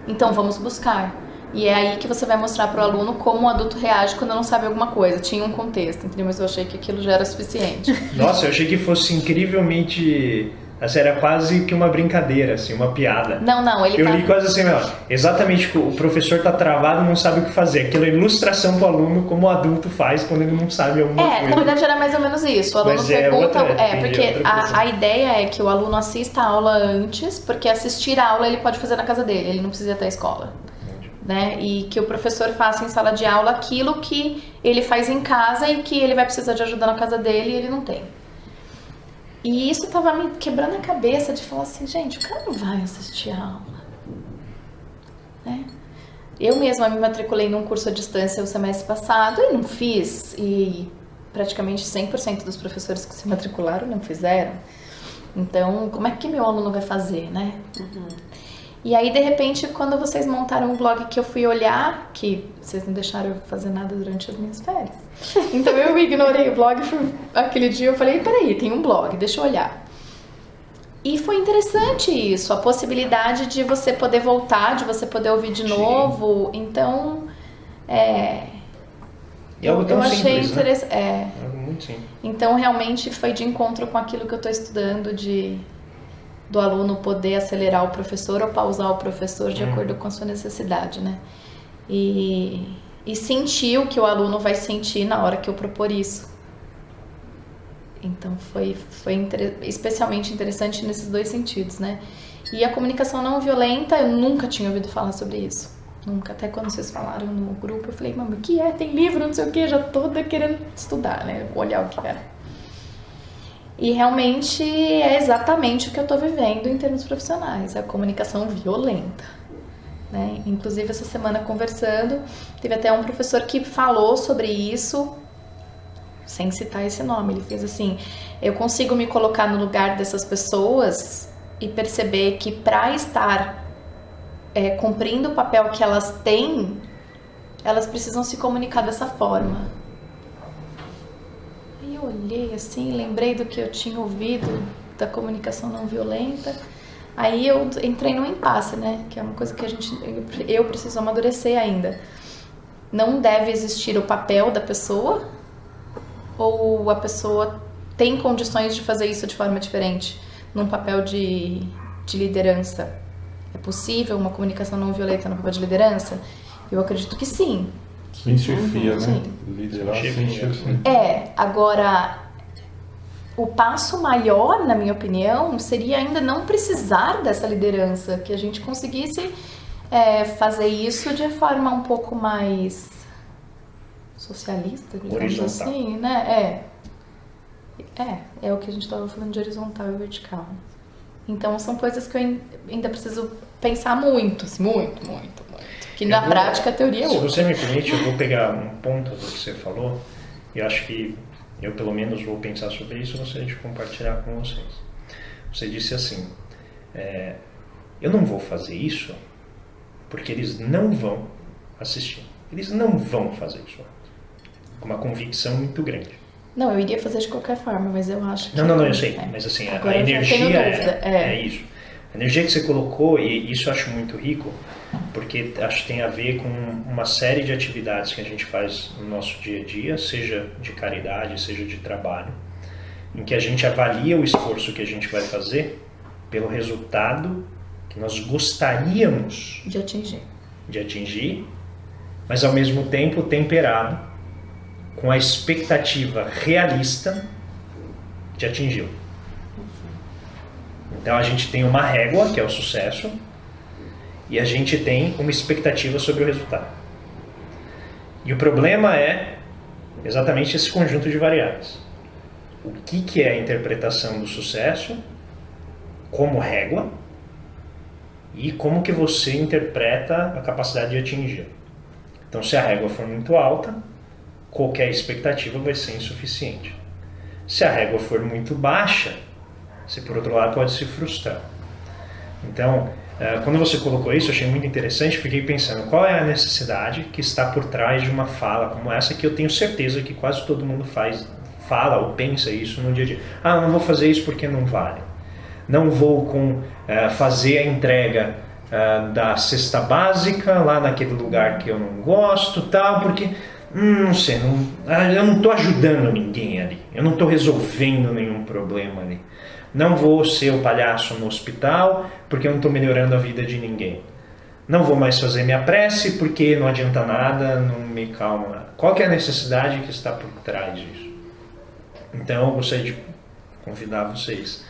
Então, vamos buscar. E é aí que você vai mostrar para o aluno como o adulto reage quando não sabe alguma coisa. Tinha um contexto, entendeu? Mas eu achei que aquilo já era suficiente. Nossa, eu achei que fosse incrivelmente... Assim, era quase que uma brincadeira, assim, uma piada. Não, ele Eu li quase assim, exatamente, o professor tá travado, não sabe o que fazer. Aquela ilustração pro aluno, como o adulto faz quando ele não sabe alguma coisa. Na verdade era mais ou menos isso. O aluno Mas pergunta... entendi, porque outra coisa. a ideia é que o aluno assista a aula antes, porque assistir a aula ele pode fazer na casa dele, ele não precisa ir até a escola. Né? E que o professor faça em sala de aula aquilo que ele faz em casa e que ele vai precisar de ajuda na casa dele e ele não tem. E isso tava me quebrando a cabeça de falar assim, gente, o cara não vai assistir a aula. Né? Eu mesma me matriculei num curso à distância o semestre passado e não fiz. E praticamente 100% dos professores que se matricularam não fizeram. Então, como é que meu aluno vai fazer, né? E aí, de repente, quando vocês montaram um blog que eu fui olhar, que vocês não deixaram eu fazer nada durante as minhas férias. Então eu ignorei o blog, aquele dia eu falei, peraí, tem um blog, deixa eu olhar. E foi interessante isso, a possibilidade de você poder voltar, de você poder ouvir de novo. Então, E algo tão eu achei simples, interessante. né? Algo muito simples. Então, realmente foi de encontro com aquilo que eu estou estudando, do aluno poder acelerar o professor ou pausar o professor de acordo com a sua necessidade, né? E sentir o que o aluno vai sentir na hora que eu propor isso. Então foi especialmente interessante nesses dois sentidos, né? E a comunicação não violenta, eu nunca tinha ouvido falar sobre isso. Nunca, até quando vocês falaram no grupo, eu falei, mãe, o que é? Tem livro, não sei o que, já toda querendo estudar, né? Olhar o que era. E realmente é exatamente o que eu estou vivendo em termos profissionais, a comunicação violenta. Né? Inclusive, essa semana conversando, teve até um professor que falou sobre isso, sem citar esse nome. Ele fez assim, eu consigo me colocar no lugar dessas pessoas e perceber que para estar cumprindo o papel que elas têm, elas precisam se comunicar dessa forma. Aí eu olhei assim, lembrei do que eu tinha ouvido da comunicação não violenta. Aí eu entrei num impasse, né? Que é uma coisa que eu preciso amadurecer ainda. Não deve existir o papel da pessoa, ou a pessoa tem condições de fazer isso de forma diferente, num papel de liderança. É possível uma comunicação não violenta no papel de liderança? Eu acredito que sim. Sem chefia, né? Sim. Liderar sem chefia. Agora, o passo maior, na minha opinião, seria ainda não precisar dessa liderança, que a gente conseguisse fazer isso de forma um pouco mais socialista, digamos horizontal. assim, né? É o que a gente estava falando de horizontal e vertical. Então, são coisas que eu ainda preciso pensar muito, assim, muito. Que na prática a teoria é Se outra. você me permite, eu vou pegar um ponto do que você falou, e acho que eu pelo menos vou pensar sobre isso, gostaria de compartilhar com vocês. Você disse assim, eu não vou fazer isso porque eles não vão assistir. Eles não vão fazer isso. Com uma convicção muito grande. Não, eu iria fazer de qualquer forma, mas eu acho que... Não, eu sei. Mas assim, Agora a eu já energia tenho dúvida, é isso. A energia que você colocou, e isso eu acho muito rico, porque acho que tem a ver com uma série de atividades que a gente faz no nosso dia a dia, seja de caridade, seja de trabalho, em que a gente avalia o esforço que a gente vai fazer pelo resultado que nós gostaríamos de atingir, mas ao mesmo tempo temperado com a expectativa realista de atingi-lo. Então a gente tem uma régua, que é o sucesso, e a gente tem uma expectativa sobre o resultado. E o problema é exatamente esse conjunto de variáveis. O que é a interpretação do sucesso como régua e como que você interpreta a capacidade de atingir. Então, se a régua for muito alta, qualquer expectativa vai ser insuficiente. Se a régua for muito baixa, você, por outro lado, pode se frustrar. Então, quando você colocou isso, eu achei muito interessante, fiquei pensando, qual é a necessidade que está por trás de uma fala como essa, que eu tenho certeza que quase todo mundo fala ou pensa isso no dia a dia. Ah, não vou fazer isso porque não vale. Não vou fazer a entrega da cesta básica lá naquele lugar que eu não gosto, tal, porque, não sei, eu não estou ajudando ninguém ali, eu não estou resolvendo nenhum problema ali. Não vou ser o palhaço no hospital porque eu não estou melhorando a vida de ninguém. Não vou mais fazer minha prece porque não adianta nada, não me calma nada. Qual que é a necessidade que está por trás disso? Então eu gostaria de convidar vocês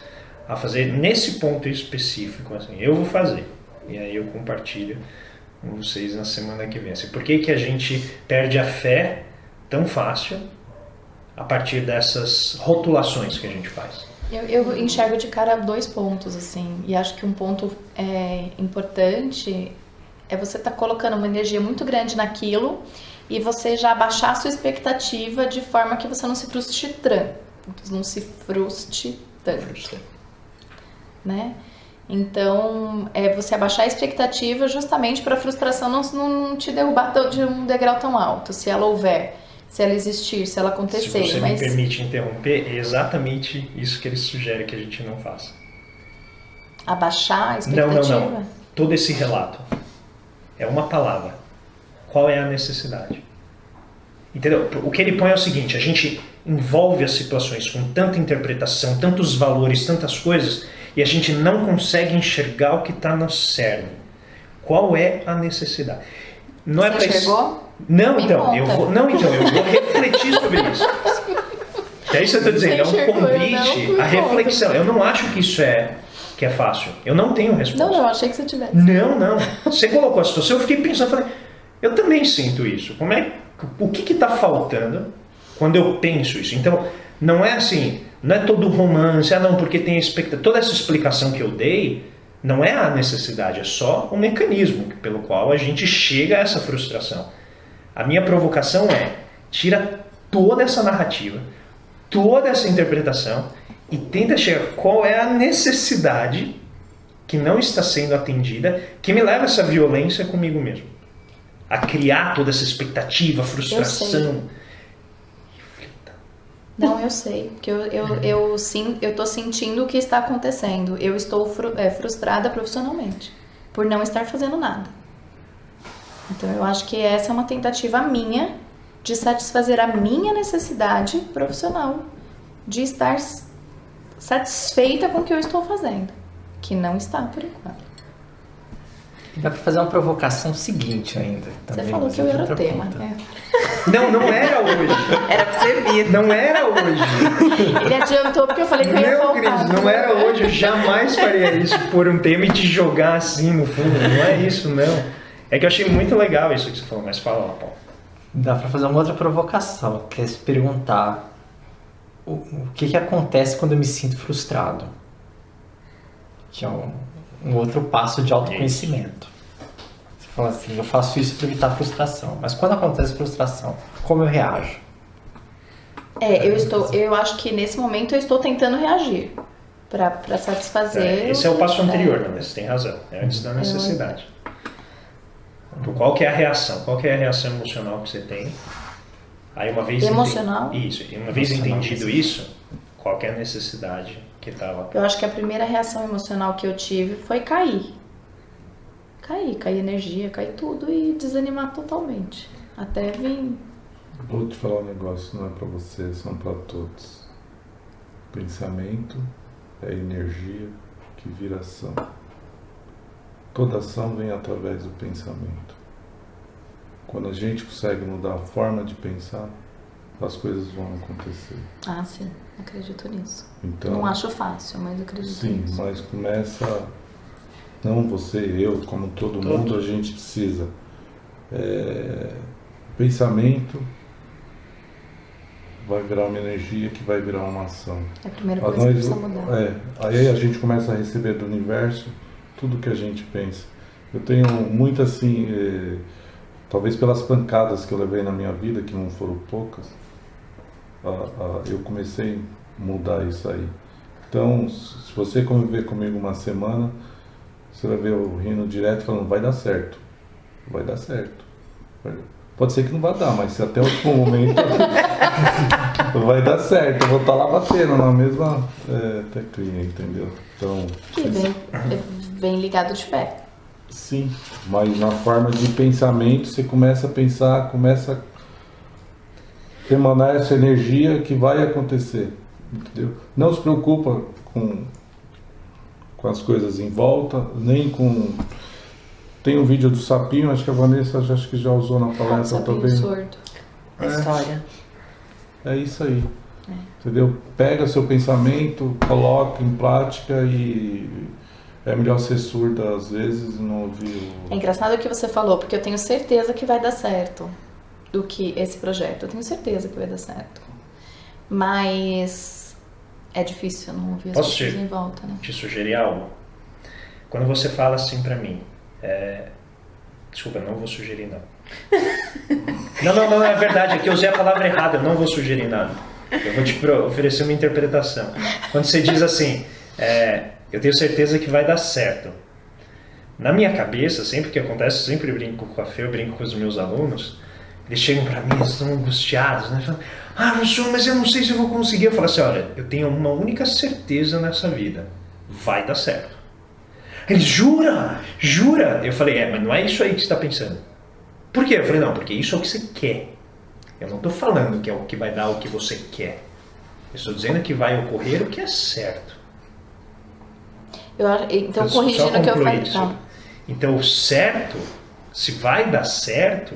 a fazer nesse ponto específico, assim, eu vou fazer. E aí eu compartilho com vocês na semana que vem. Assim, por que que a gente perde a fé tão fácil a partir dessas rotulações que a gente faz? Eu enxergo de cara 2 pontos, assim, e acho que um ponto importante é você estar colocando uma energia muito grande naquilo e você já abaixar a sua expectativa de forma que você não se frustre tanto, né? Então, você abaixar a expectativa justamente para a frustração não te derrubar de um degrau tão alto, se ela houver. Se ela existir, se ela acontecer. Se você me permite interromper, é exatamente isso que ele sugere que a gente não faça. Abaixar a expectativa? Não. Todo esse relato é uma palavra. Qual é a necessidade? Entendeu? O que ele põe é o seguinte, a gente envolve as situações com tanta interpretação, tantos valores, tantas coisas, e a gente não consegue enxergar o que está no cerne. Qual é a necessidade? Não você enxergou? Não, então, eu vou refletir sobre isso. É isso que eu estou dizendo, é um convite à reflexão. Eu não acho que isso que é fácil. Eu não tenho resposta. Não, eu achei que você tivesse. Não. Você colocou a situação, eu fiquei pensando, falei, eu também sinto isso. O que está faltando quando eu penso isso? Então, não é assim, não é todo romance, porque tem expectativa. Toda essa explicação que eu dei não é a necessidade, é só um mecanismo pelo qual a gente chega a essa frustração. A minha provocação tira toda essa narrativa, toda essa interpretação e tenta chegar qual é a necessidade que não está sendo atendida, que me leva a essa violência comigo mesmo. A criar toda essa expectativa, frustração. Não, eu sei, porque eu estou sentindo o que está acontecendo. Eu estou frustrada profissionalmente por não estar fazendo nada. Então eu acho que essa é uma tentativa minha de satisfazer a minha necessidade profissional, de estar satisfeita com o que eu estou fazendo, que não está por enquanto. E dá para fazer uma provocação seguinte ainda. Também, você falou que eu era o tema, né? Não era hoje. Era pra você vir. Não era hoje. Ele adiantou porque eu falei que eu ia voltar. Cris, não era hoje. Eu jamais faria isso por um tema e te jogar assim no fundo. Não é isso, não. É que eu achei muito legal isso que você falou, mas fala lá, Paulo. Dá para fazer uma outra provocação, que é se perguntar o que acontece quando eu me sinto frustrado. Que é um outro passo de autoconhecimento. Você fala assim, eu faço isso para evitar frustração. Mas quando acontece frustração, como eu reajo? Eu acho que nesse momento eu estou tentando reagir para satisfazer. Esse é o passo anterior, né? Você tem razão. É antes da necessidade. Qual que é a reação? Qual que é a reação emocional que você tem? Aí uma vez emocional? Isso. E uma vez entendido isso, qual que é a necessidade que estava? Eu acho que a primeira reação emocional que eu tive foi cair energia, cair tudo e desanimar totalmente. Até vir. Vou te falar um negócio, não é para você, são para todos. Pensamento é energia que vira ação. Toda ação vem através do pensamento. Quando a gente consegue mudar a forma de pensar, as coisas vão acontecer. Ah, sim. Acredito nisso. Então, não acho fácil, mas acredito nisso. Sim, mas começa... Não você, eu, como todo mundo, a gente precisa. Pensamento vai virar uma energia que vai virar uma ação. É a primeira coisa que precisa mudar. Aí a gente começa a receber do universo tudo que a gente pensa. Eu tenho muito assim, talvez pelas pancadas que eu levei na minha vida, que não foram poucas, eu comecei mudar isso aí. Então, se você conviver comigo uma semana, você vai ver eu rindo direto falando, vai dar certo. Vai dar certo. Pode ser que não vá dar, mas se até o último momento vai dar certo. Eu vou estar lá batendo na mesma teclinha, entendeu? Então, Que vem ligado de fé. sim, mas na forma de pensamento você começa a pensar, começa a emanar essa energia que vai acontecer, entendeu? Não se preocupa com as coisas em volta, nem com... Tem um vídeo do sapinho, acho que a Vanessa acho que já usou na palestra também. Surdo. A história. É isso aí, entendeu? Pega seu pensamento, coloca em prática e é melhor ser surda às vezes e não ouvir É engraçado o que você falou, porque eu tenho certeza que vai dar certo do que esse projeto. Eu tenho certeza que vai dar certo. Mas é difícil não ouvir as pessoas em volta, né? Te sugerir algo? Quando você fala assim pra mim, desculpa, não vou sugerir nada. Não, é verdade, é que eu usei a palavra errada, eu não vou sugerir nada. Eu vou te oferecer uma interpretação. Quando você diz assim, eu tenho certeza que vai dar certo. Na minha cabeça, sempre que acontece, eu sempre brinco com a Fê, eu brinco com os meus alunos, eles chegam pra mim, eles estão angustiados, né? Falam, professor, mas eu não sei se eu vou conseguir. Eu falo assim, olha, eu tenho uma única certeza nessa vida, vai dar certo. Ele, jura? Eu falei, mas não é isso aí que você está pensando. Por quê? Eu falei, não, porque isso é o que você quer. Eu não estou falando que é o que vai dar o que você quer. Eu estou dizendo que vai ocorrer o que é certo. Então, corrigindo o que eu falei. Tá. Então, o certo, se vai dar certo,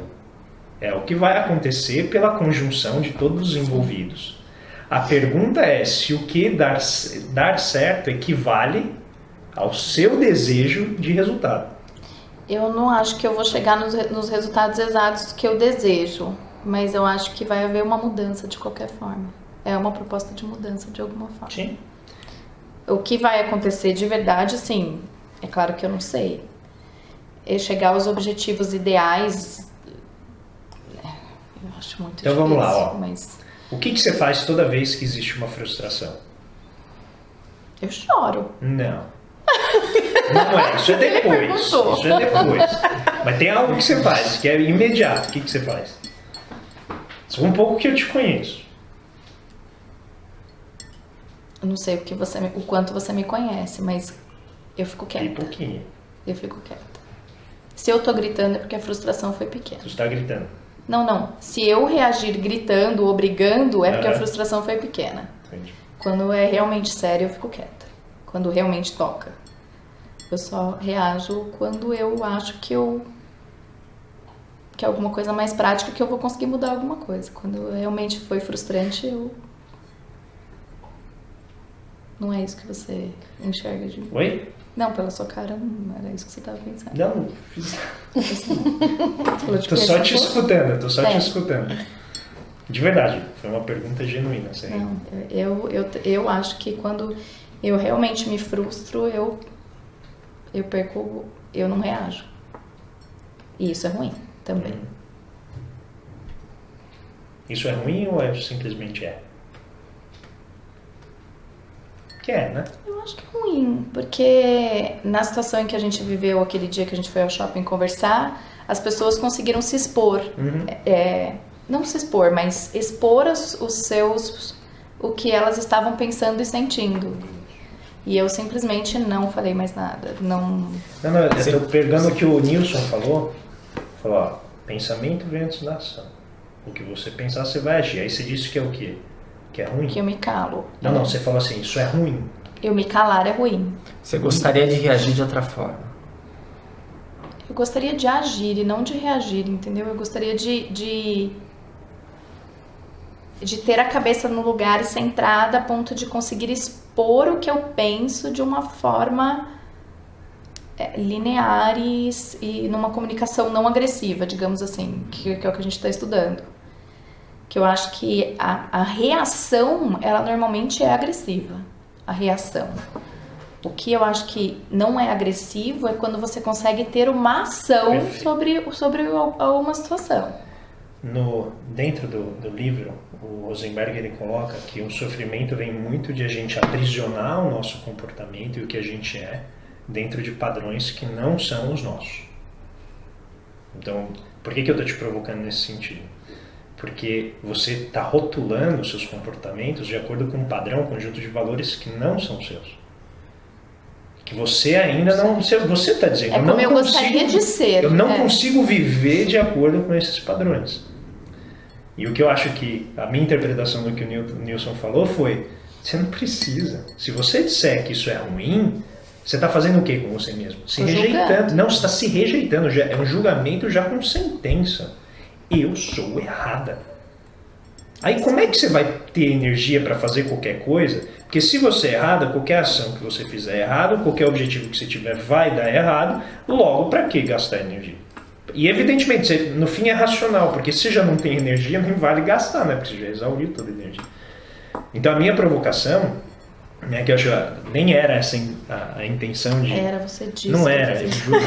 é o que vai acontecer pela conjunção de todos os envolvidos. A pergunta é se o que dar certo equivale ao seu desejo de resultado. Eu não acho que eu vou chegar nos resultados exatos que eu desejo, mas eu acho que vai haver uma mudança de qualquer forma. É uma proposta de mudança de alguma forma. Sim. O que vai acontecer de verdade, sim, é claro que eu não sei. É chegar aos objetivos ideais, eu acho muito difícil. Então vamos lá, ó. Mas... O que você faz toda vez que existe uma frustração? Eu choro. Não. Não é, isso é depois. Isso é depois. Mas tem algo que você faz, que é imediato. O que você faz? Só um pouco que eu te conheço. Eu não sei o quanto você me conhece, mas eu fico quieta. E pouquinho. Eu fico quieta. Se eu tô gritando é porque a frustração foi pequena. Você está gritando. Não. Se eu reagir gritando ou brigando é porque a frustração foi pequena. Entendi. Quando é realmente sério, eu fico quieta. Quando realmente toca. Eu só reajo quando eu acho que é alguma coisa mais prática, que eu vou conseguir mudar alguma coisa. Quando realmente foi frustrante, não é isso que você enxerga de mim. Oi? Não, pela sua cara, não era isso que você estava pensando. Não. Tô só te escutando. De verdade, foi uma pergunta genuína. Não, eu acho que quando eu realmente me frustro, eu não reajo. E isso é ruim também. Isso é ruim ou simplesmente é? Que é, né? Eu acho que é ruim, porque na situação em que a gente viveu aquele dia que a gente foi ao shopping conversar, as pessoas conseguiram se expor. Não se expor, mas expor o que elas estavam pensando e sentindo. E eu simplesmente não falei mais nada. Não, eu tô pegando o que o Nilson falou, ó, pensamento vem antes da ação. O que você pensar, você vai agir. Aí você disse que é o quê? Que é ruim? Que eu me calo. Não, você falou assim, isso é ruim. Eu me calar é ruim. Você gostaria de reagir de outra forma? Eu gostaria de agir e não de reagir, entendeu? Eu gostaria de ter a cabeça no lugar e centrada a ponto de conseguir expor o que eu penso de uma forma linear e numa comunicação não agressiva, digamos assim, que é o que a gente está estudando. Que eu acho que a reação, ela normalmente é agressiva. A reação. O que eu acho que não é agressivo é quando você consegue ter uma ação sobre uma situação. Dentro do livro, o Rosenberg ele coloca que o sofrimento vem muito de a gente aprisionar o nosso comportamento e o que a gente é dentro de padrões que não são os nossos. Então, por que eu estou te provocando nesse sentido? Porque você está rotulando os seus comportamentos de acordo com um padrão, um conjunto de valores que não são seus. Que você ainda não... Você está dizendo... É como eu gostaria de ser. Eu não consigo viver de acordo com esses padrões. E o que eu acho que a minha interpretação do que o Nilson falou foi: você não precisa. Se você disser que isso é ruim, você está fazendo o que com você mesmo? Se rejeitando. Não, você está se rejeitando. É um julgamento já com sentença. Eu sou errada. Aí como é que você vai ter energia para fazer qualquer coisa? Porque se você é errada, qualquer ação que você fizer errado, qualquer objetivo que você tiver vai dar errado, logo para que gastar energia? E evidentemente, no fim é racional, porque se já não tem energia, não vale gastar, né? Porque você já exauriu toda a energia. Então a minha provocação, né, que eu acho nem era essa a intenção de... Era, você disse. Não era, eu juro.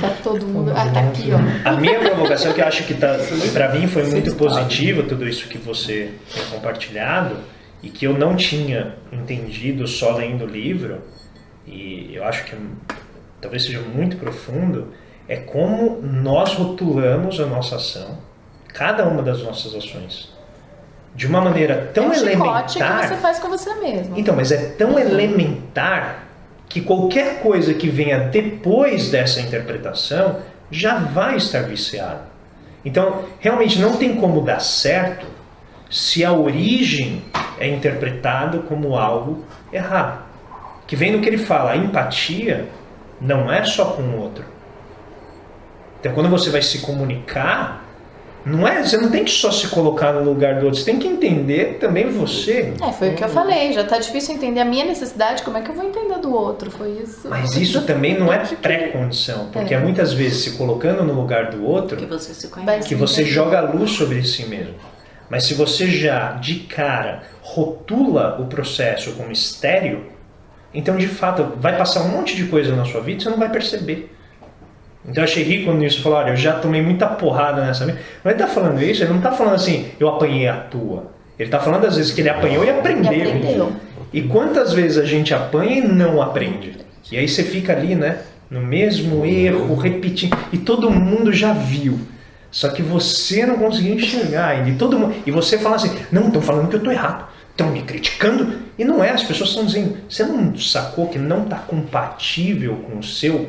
Tá todo mundo... Ah, tá aqui, ó. A minha provocação, que eu acho que pra mim foi muito positiva, tudo isso que você tem compartilhado, e que eu não tinha entendido só lendo o livro, e eu acho que talvez seja muito profundo, é como nós rotulamos a nossa ação, cada uma das nossas ações, de uma maneira tão elementar... que você faz com você mesmo. Então, mas é tão elementar que qualquer coisa que venha depois dessa interpretação já vai estar viciada. Então, realmente não tem como dar certo se a origem é interpretada como algo errado. Que vem no que ele fala, a empatia não é só com o outro. Então, quando você vai se comunicar, você não tem que só se colocar no lugar do outro, você tem que entender também você. Foi o que eu falei, já tá difícil entender a minha necessidade, como é que eu vou entender do outro? Foi isso. Mas isso também não é pré-condição, porque é muitas vezes se colocando no lugar do outro que você se conhece, que você joga luz sobre si mesmo. Mas se você já, de cara, rotula o processo como estéril, então, de fato, vai passar um monte de coisa na sua vida e você não vai perceber. Então, eu achei rico quando isso falou: olha, eu já tomei muita porrada nessa vida. Mas ele está falando isso, ele não está falando assim, eu apanhei à toa. Ele está falando, às vezes, que ele apanhou e aprendeu. E quantas vezes a gente apanha e não aprende? E aí você fica ali, né, no mesmo erro, repetindo. E todo mundo já viu. Só que você não conseguiu enxergar. E você fala assim: não, estão falando que eu estou errado. Estão me criticando, e não é, as pessoas estão dizendo, você não sacou que não está compatível com o seu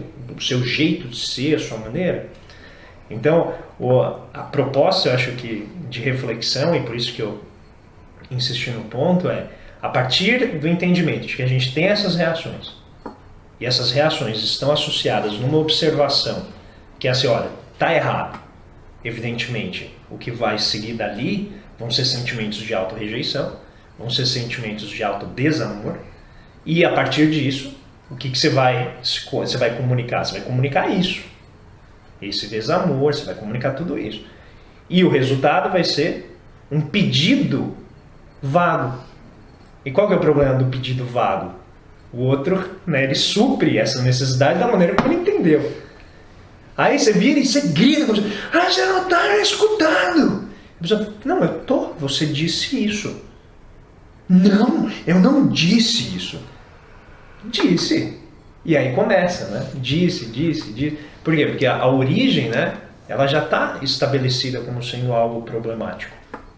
jeito de ser, a sua maneira? Então, a proposta, eu acho que de reflexão, e por isso que eu insisti no ponto, é a partir do entendimento de que a gente tem essas reações, e essas reações estão associadas numa observação, que é assim: olha, está errado. Evidentemente, o que vai seguir dali vão ser sentimentos de auto-rejeição, vão ser sentimentos de auto-desamor, e a partir disso, o que você vai comunicar? Você vai comunicar isso, esse desamor, você vai comunicar tudo isso. E o resultado vai ser um pedido vago. E qual que é o problema do pedido vago? O outro, né, ele supre essa necessidade da maneira como ele entendeu. Aí você vira e você grita, você não está escutando. A pessoa, não, eu tô, você disse isso. Não, eu não disse isso. Disse. E aí começa, né? Disse. Por quê? Porque a origem, né, ela já está estabelecida como sendo algo problemático.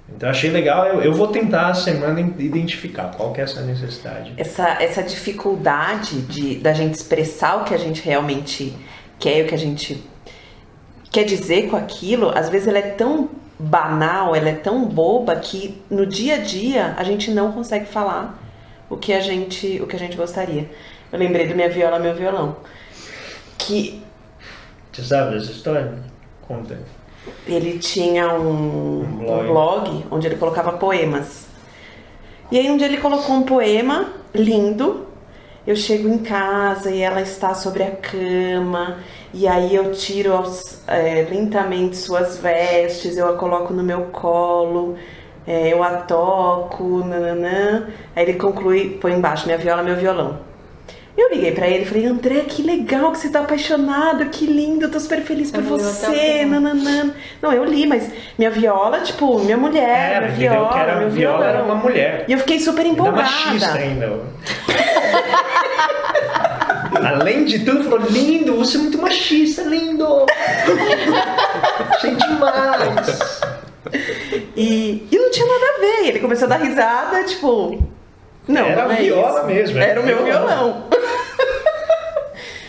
Então achei legal, eu vou tentar a semana identificar qual que é essa necessidade. Essa dificuldade da gente expressar o que a gente realmente quer, o que a gente quer dizer com aquilo, às vezes ela é tão banal, ela é tão boba que no dia a dia a gente não consegue falar o que a gente gostaria. Eu lembrei do Minha Viola, Meu Violão. Que... Você sabe dessa história? Conta. Ele tinha um blog onde ele colocava poemas. E aí um dia ele colocou um poema lindo. Eu chego em casa e ela está sobre a cama. E aí eu tiro lentamente suas vestes, eu a coloco no meu colo, eu a toco, nananã. Aí ele conclui, põe embaixo, Minha Viola, Meu Violão. Eu Eu liguei pra ele e falei, André, que legal que você tá apaixonado, que lindo, eu tô super feliz por Eu li até o você, final. nananã. Não, eu li, mas minha viola, tipo, minha mulher, minha entendeu viola, que era, meu viola era violão. uma mulher. E eu fiquei super Ainda empolgada. machista ainda. Além de tudo, falou, lindo, você é muito machista, lindo. Achei demais. E não tinha nada a ver. Ele começou a dar risada, tipo... Não, Era não é viola isso. mesmo. Era o meu violão.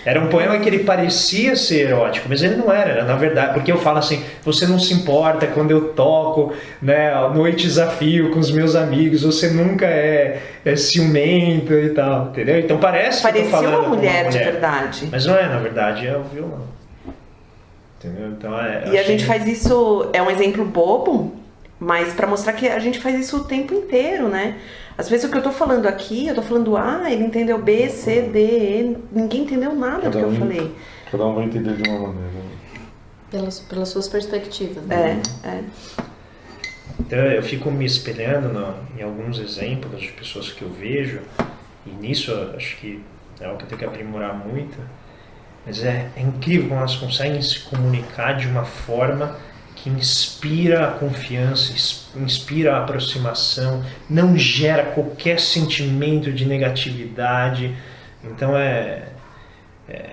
Era um poema que ele parecia ser erótico, mas ele não era na verdade, porque eu falo assim, você não se importa quando eu toco, né, a noite desafio com os meus amigos, você nunca é ciumento e tal, entendeu? Então parece que eu tô Parecia falando uma com mulher de verdade. mas não é, na verdade é o violão, entendeu? Então E a gente faz isso, é um exemplo bobo, mas pra mostrar que a gente faz isso o tempo inteiro, né? Às vezes o que eu tô falando aqui, eu tô falando A, ele entendeu B, C, D, E, ninguém entendeu nada do que eu falei. Cada um vai entender de uma maneira. Pelas suas perspectivas. Né? Então eu fico me espelhando em alguns exemplos de pessoas que eu vejo, e nisso eu acho que é algo que eu tenho que aprimorar muito, mas é incrível como elas conseguem se comunicar de uma forma que inspira a confiança, inspira a aproximação, não gera qualquer sentimento de negatividade. Então é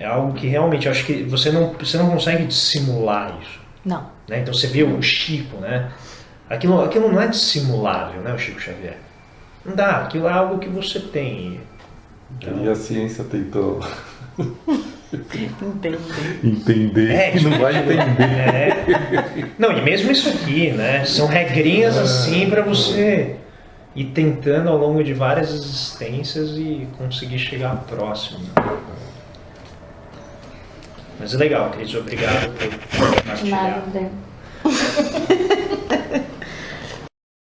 algo que realmente eu acho que você não consegue dissimular isso. Não. Né? Então você vê o Chico, né? Aquilo não é dissimulável, né, o Chico Xavier? Não dá, aquilo é algo que você tem. Então, E a ciência tentou Entender. entender e não vai entender. Não, e mesmo isso aqui, né? São regrinhas assim para você ir tentando ao longo de várias existências e conseguir chegar próximo. Né? Mas é legal, Cris, obrigado por compartilhar. Nada, André.